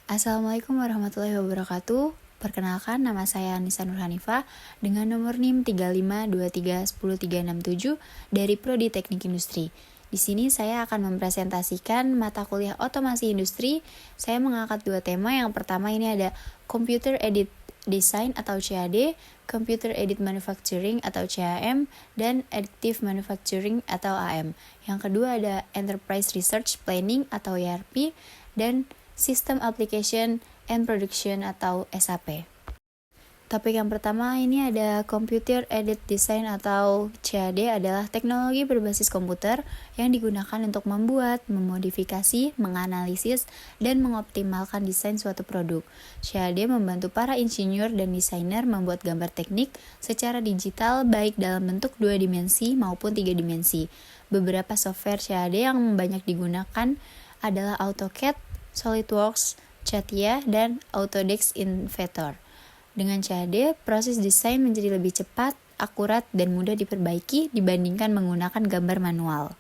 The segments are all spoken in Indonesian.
Assalamualaikum warahmatullahi wabarakatuh. Perkenalkan, nama saya Anissa Nurhanifah dengan nomor NIM 35231037 dari Prodi Teknik Industri. Di sini saya akan mempresentasikan mata kuliah Otomasi Industri. Saya mengangkat dua tema. Yang pertama ini ada Computer Aided Design atau CAD, Computer Aided Manufacturing atau CAM, dan Additive Manufacturing atau AM. Yang kedua ada Enterprise Research Planning atau ERP, dan System Application and Production atau SAP. Topik yang pertama ini ada Computer Aided Design atau CAD adalah teknologi berbasis komputer yang digunakan untuk membuat, memodifikasi, menganalisis, dan mengoptimalkan desain suatu produk. CAD membantu para insinyur dan desainer membuat gambar teknik secara digital baik dalam bentuk 2 dimensi maupun 3 dimensi. Beberapa software CAD yang banyak digunakan adalah AutoCAD, SolidWorks, CATIA, dan Autodesk Inventor. Dengan CAD, proses desain menjadi lebih cepat, akurat, dan mudah diperbaiki dibandingkan menggunakan gambar manual.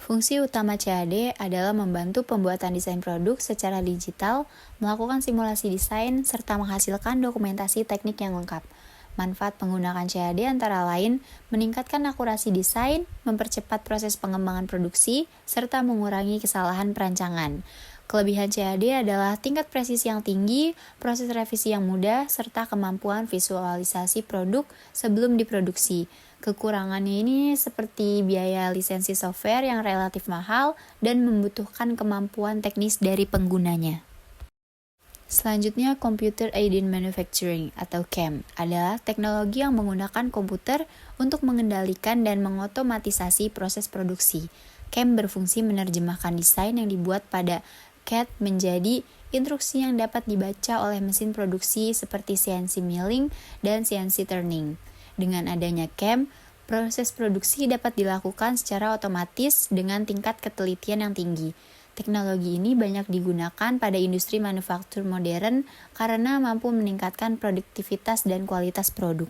Fungsi utama CAD adalah membantu pembuatan desain produk secara digital, melakukan simulasi desain, serta menghasilkan dokumentasi teknik yang lengkap. Manfaat penggunaan CAD antara lain meningkatkan akurasi desain, mempercepat proses pengembangan produksi, serta mengurangi kesalahan perancangan. Kelebihan CAD adalah tingkat presisi yang tinggi, proses revisi yang mudah, serta kemampuan visualisasi produk sebelum diproduksi. Kekurangannya ini seperti biaya lisensi software yang relatif mahal dan membutuhkan kemampuan teknis dari penggunanya. Selanjutnya, Computer Aided Manufacturing atau CAM adalah teknologi yang menggunakan komputer untuk mengendalikan dan mengotomatisasi proses produksi. CAM berfungsi menerjemahkan desain yang dibuat pada CAD menjadi instruksi yang dapat dibaca oleh mesin produksi seperti CNC milling dan CNC turning. Dengan adanya CAM, proses produksi dapat dilakukan secara otomatis dengan tingkat ketelitian yang tinggi. Teknologi ini banyak digunakan pada industri manufaktur modern karena mampu meningkatkan produktivitas dan kualitas produk.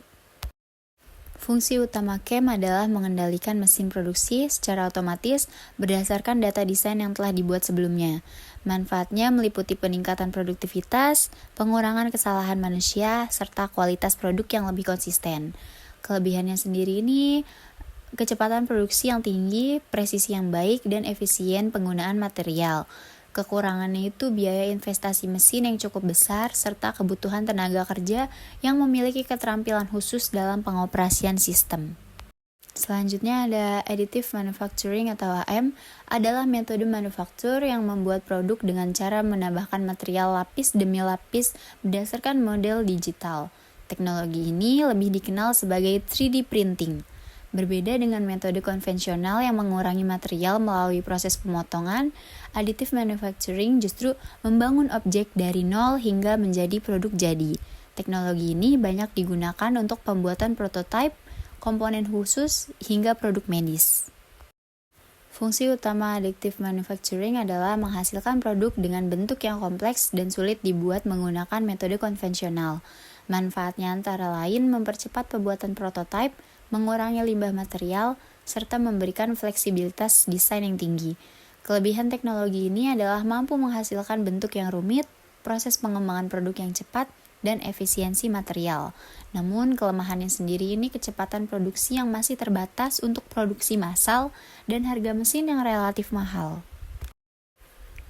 Fungsi utama CAM adalah mengendalikan mesin produksi secara otomatis berdasarkan data desain yang telah dibuat sebelumnya. Manfaatnya meliputi peningkatan produktivitas, pengurangan kesalahan manusia, serta kualitas produk yang lebih konsisten. Kelebihannya sendiri ini kecepatan produksi yang tinggi, presisi yang baik, dan efisien penggunaan material. Kekurangannya itu biaya investasi mesin yang cukup besar serta kebutuhan tenaga kerja yang memiliki keterampilan khusus dalam pengoperasian sistem. Selanjutnya ada Additive Manufacturing atau AM adalah metode manufaktur yang membuat produk dengan cara menambahkan material lapis demi lapis berdasarkan model digital. Teknologi ini lebih dikenal sebagai 3D printing. Berbeda dengan metode konvensional yang mengurangi material melalui proses pemotongan, additive manufacturing justru membangun objek dari nol hingga menjadi produk jadi. Teknologi ini banyak digunakan untuk pembuatan prototipe, komponen khusus, hingga produk medis. Fungsi utama additive manufacturing adalah menghasilkan produk dengan bentuk yang kompleks dan sulit dibuat menggunakan metode konvensional. Manfaatnya antara lain mempercepat pembuatan prototipe, mengurangi limbah material, serta memberikan fleksibilitas desain yang tinggi. Kelebihan teknologi ini adalah mampu menghasilkan bentuk yang rumit, proses pengembangan produk yang cepat, dan efisiensi material. Namun, kelemahannya sendiri ini kecepatan produksi yang masih terbatas untuk produksi massal dan harga mesin yang relatif mahal.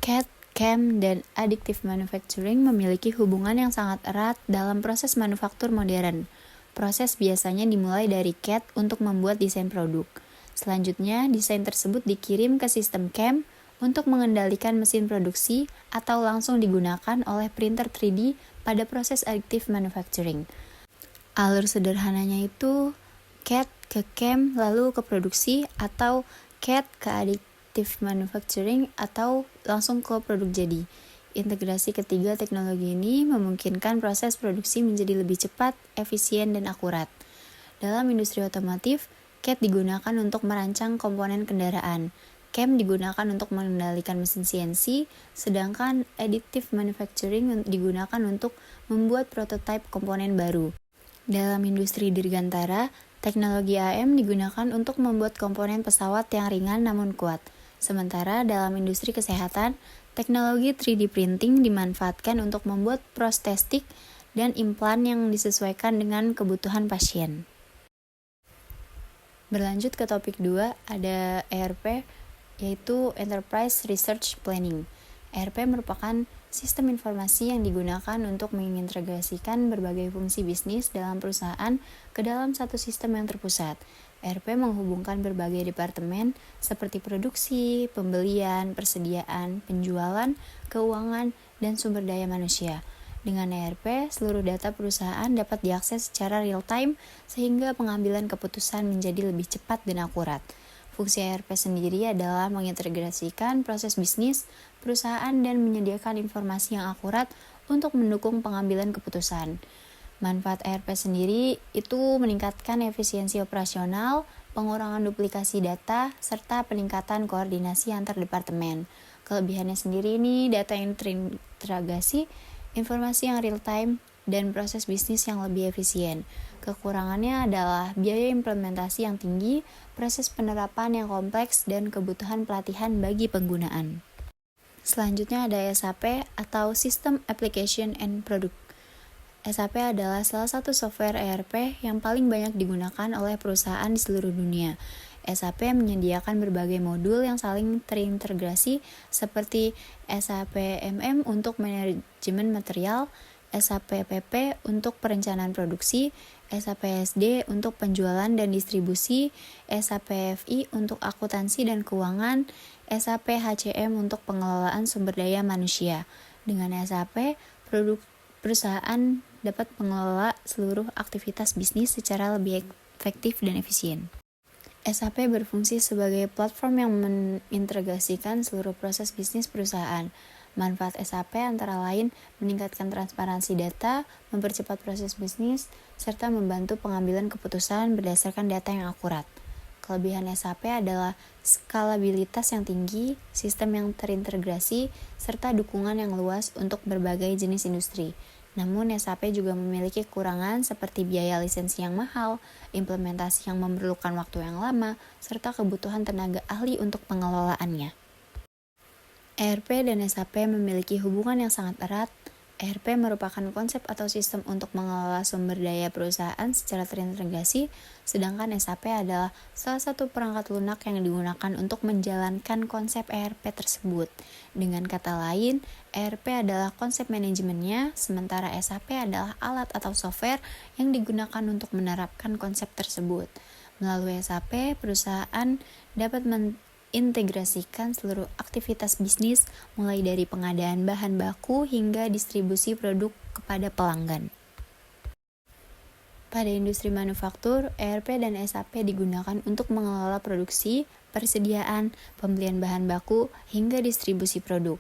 CAD, CAM, dan Additive Manufacturing memiliki hubungan yang sangat erat dalam proses manufaktur modern. Proses biasanya dimulai dari CAD untuk membuat desain produk. Selanjutnya, desain tersebut dikirim ke sistem CAM untuk mengendalikan mesin produksi atau langsung digunakan oleh printer 3D pada proses additive manufacturing. Alur sederhananya itu CAD ke CAM lalu ke produksi atau CAD ke additive manufacturing atau langsung ke produk jadi. Integrasi ketiga teknologi ini memungkinkan proses produksi menjadi lebih cepat, efisien, dan akurat. Dalam industri otomotif, CAD digunakan untuk merancang komponen kendaraan. CAM digunakan untuk mengendalikan mesin CNC, sedangkan additive manufacturing digunakan untuk membuat prototipe komponen baru. Dalam industri dirgantara, teknologi AM digunakan untuk membuat komponen pesawat yang ringan namun kuat. Sementara dalam industri kesehatan, Teknologi 3D printing dimanfaatkan untuk membuat prostetik dan implan yang disesuaikan dengan kebutuhan pasien. Berlanjut ke topik 2, ada ERP, yaitu Enterprise Research Planning. ERP merupakan sistem informasi yang digunakan untuk mengintegrasikan berbagai fungsi bisnis dalam perusahaan ke dalam satu sistem yang terpusat. ERP menghubungkan berbagai departemen seperti produksi, pembelian, persediaan, penjualan, keuangan, dan sumber daya manusia. Dengan ERP, seluruh data perusahaan dapat diakses secara real-time sehingga pengambilan keputusan menjadi lebih cepat dan akurat. Fungsi ERP sendiri adalah mengintegrasikan proses bisnis perusahaan dan menyediakan informasi yang akurat untuk mendukung pengambilan keputusan. Manfaat ERP sendiri itu meningkatkan efisiensi operasional, pengurangan duplikasi data, serta peningkatan koordinasi antar departemen. Kelebihannya sendiri ini data yang terintegrasi, informasi yang real time, dan proses bisnis yang lebih efisien. Kekurangannya adalah biaya implementasi yang tinggi, proses penerapan yang kompleks, dan kebutuhan pelatihan bagi penggunaan. Selanjutnya ada SAP atau System Application and Product. SAP adalah salah satu software ERP yang paling banyak digunakan oleh perusahaan di seluruh dunia. SAP menyediakan berbagai modul yang saling terintegrasi seperti SAP MM untuk manajemen material, SAP PP untuk perencanaan produksi, SAP SD untuk penjualan dan distribusi, SAP FI untuk akuntansi dan keuangan, SAP HCM untuk pengelolaan sumber daya manusia. Dengan SAP, perusahaan dapat mengelola seluruh aktivitas bisnis secara lebih efektif dan efisien. SAP berfungsi sebagai platform yang mengintegrasikan seluruh proses bisnis perusahaan. Manfaat SAP antara lain meningkatkan transparansi data, mempercepat proses bisnis, serta membantu pengambilan keputusan berdasarkan data yang akurat. Kelebihan SAP adalah skalabilitas yang tinggi, sistem yang terintegrasi, serta dukungan yang luas untuk berbagai jenis industri. Namun SAP juga memiliki kekurangan seperti biaya lisensi yang mahal, implementasi yang memerlukan waktu yang lama, serta kebutuhan tenaga ahli untuk pengelolaannya. ERP dan SAP memiliki hubungan yang sangat erat. ERP merupakan konsep atau sistem untuk mengelola sumber daya perusahaan secara terintegrasi, sedangkan SAP adalah salah satu perangkat lunak yang digunakan untuk menjalankan konsep ERP tersebut. Dengan kata lain, ERP adalah konsep manajemennya, sementara SAP adalah alat atau software yang digunakan untuk menerapkan konsep tersebut. Melalui SAP, perusahaan dapat integrasikan seluruh aktivitas bisnis mulai dari pengadaan bahan baku hingga distribusi produk kepada pelanggan. Pada industri manufaktur, ERP dan SAP digunakan untuk mengelola produksi, persediaan, pembelian bahan baku, hingga distribusi produk.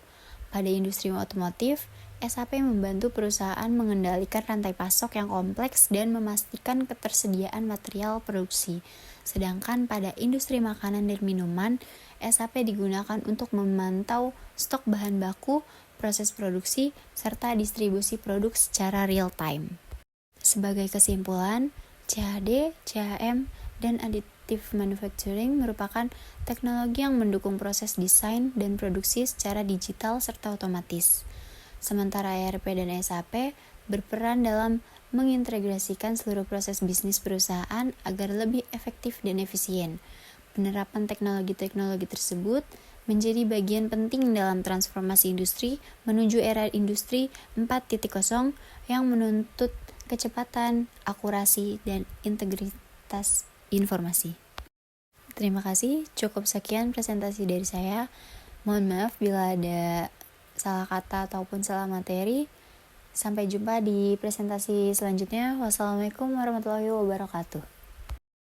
Pada industri otomotif, SAP membantu perusahaan mengendalikan rantai pasok yang kompleks dan memastikan ketersediaan material produksi. Sedangkan pada industri makanan dan minuman, SAP digunakan untuk memantau stok bahan baku, proses produksi, serta distribusi produk secara real time. Sebagai kesimpulan, CAD, CAM, dan additive manufacturing merupakan teknologi yang mendukung proses desain dan produksi secara digital serta otomatis. Sementara ERP dan SAP berperan dalam mengintegrasikan seluruh proses bisnis perusahaan agar lebih efektif dan efisien. Penerapan teknologi-teknologi tersebut menjadi bagian penting dalam transformasi industri menuju era industri 4.0 yang menuntut kecepatan, akurasi, dan integritas informasi. Terima kasih, cukup sekian presentasi dari saya. Mohon maaf bila ada salah kata ataupun salah materi. Sampai jumpa di presentasi selanjutnya. Wassalamualaikum warahmatullahi wabarakatuh.